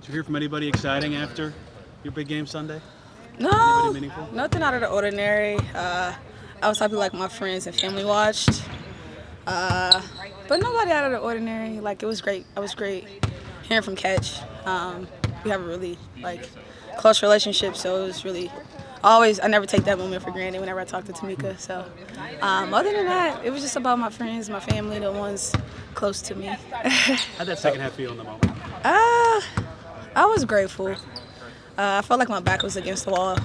Did you hear from anybody exciting after your big game Sunday? No, Anybody meaningful? nothing out of the ordinary. I was happy like my friends and family watched, but nobody out of the ordinary. Like it was great. It was great hearing from Catch. We have a really close relationship, so it was really I never take that moment for granted whenever I talk to Tamika. So other than that, it was just about my friends, my family, the ones close to me. How'd that second half feel in the moment? I was grateful. I felt like my back was against the wall.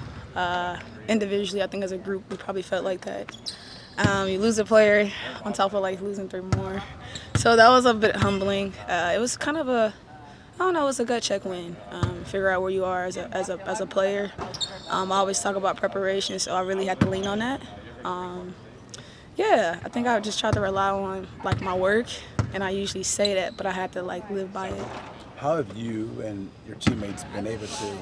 Individually, I think as a group, we probably felt like that. You lose a player on top of losing 3 more. So that was a bit humbling. It was kind of it was a gut check win. Figure out where you are as a player. I always talk about preparation, so I really had to lean on that. Yeah, I think I just tried to rely on my work, and I usually say that, but I had to live by it. How have you and your teammates been able to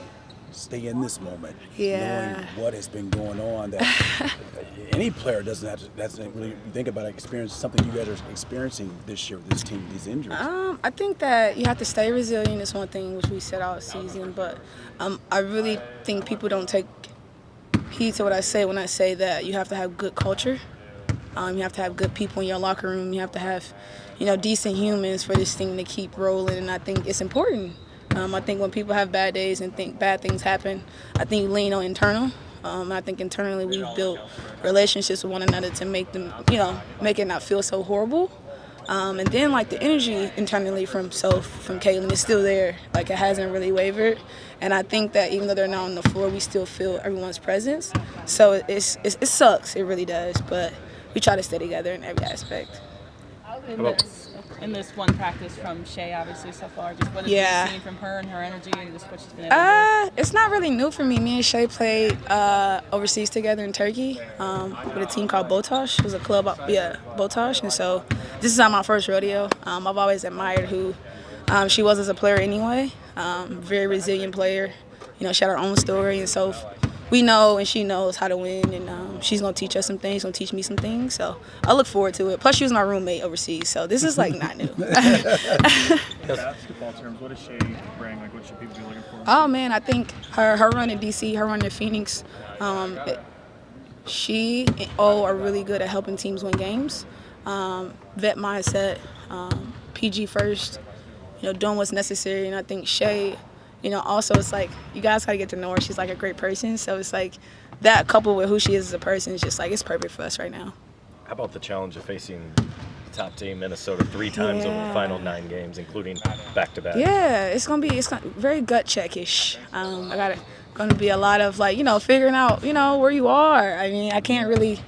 stay in this moment, knowing what has been going on that any player doesn't have to, that's really think about experience something you guys are experiencing this year with this team, these injuries? I think that you have to stay resilient is one thing which we said all season, but I really think people don't take heed to what I say when I say that you have to have good culture. You have to have good people in your locker room. You have to have, decent humans for this thing to keep rolling, and I think it's important. I think when people have bad days and think bad things happen, I think you lean on internal. I think internally we've built relationships with one another to make them, make it not feel so horrible. And then the energy internally from Caitlin is still there. It hasn't really wavered. And I think that even though they're not on the floor, we still feel everyone's presence. So it sucks, it really does. But we try to stay together in every aspect. In this one practice from Shea, obviously, so far, just what have you seen from her and her energy and just what she's been able to do? It's not really new for me. Me and Shea played overseas together in Turkey with a team called Botaş. It was a club, Botaş. And so this is not my first rodeo. I've always admired who she was as a player anyway. Very resilient player. She had her own story, and so we know and she knows how to win, and she's going to teach us some things, going to teach me some things. So I look forward to it. Plus, she was my roommate overseas, so this is not new. Basketball terms, what does Shea bring? What should people be looking for? Oh, man, I think her run in D.C., her run in Phoenix, she and O are really good at helping teams win games. Vet mindset, PG first, doing what's necessary. And I think Shea, also it's you guys gotta get to know her. She's a great person. So it's that coupled with who she is as a person is just it's perfect for us right now. How about the challenge of facing top team Minnesota 3 times over the final 9 games, including back-to-back? Yeah, it's gonna be very gut check-ish. Gonna be a lot of figuring out where you are. I mean, I can't really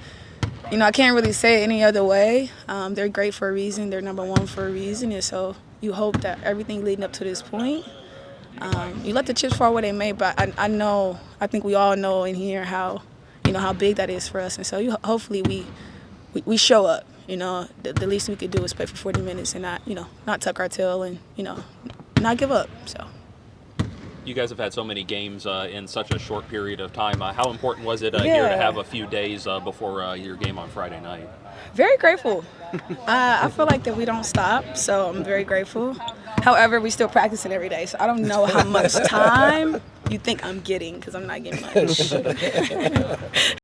say it any other way. They're great for a reason. They're number 1 for a reason, and so you hope that everything leading up to this point. You let the chips fall where they may, but I think we all know in here how big that is for us, and so hopefully we show up. The least we could do is play for 40 minutes and not tuck our tail and not give up. So. You guys have had so many games in such a short period of time. How important was it here to have a few days before your game on Friday night? Very grateful. I feel like that we don't stop, so I'm very grateful. However, we still practicing every day, so I don't know how much time you think I'm getting, because I'm not getting much.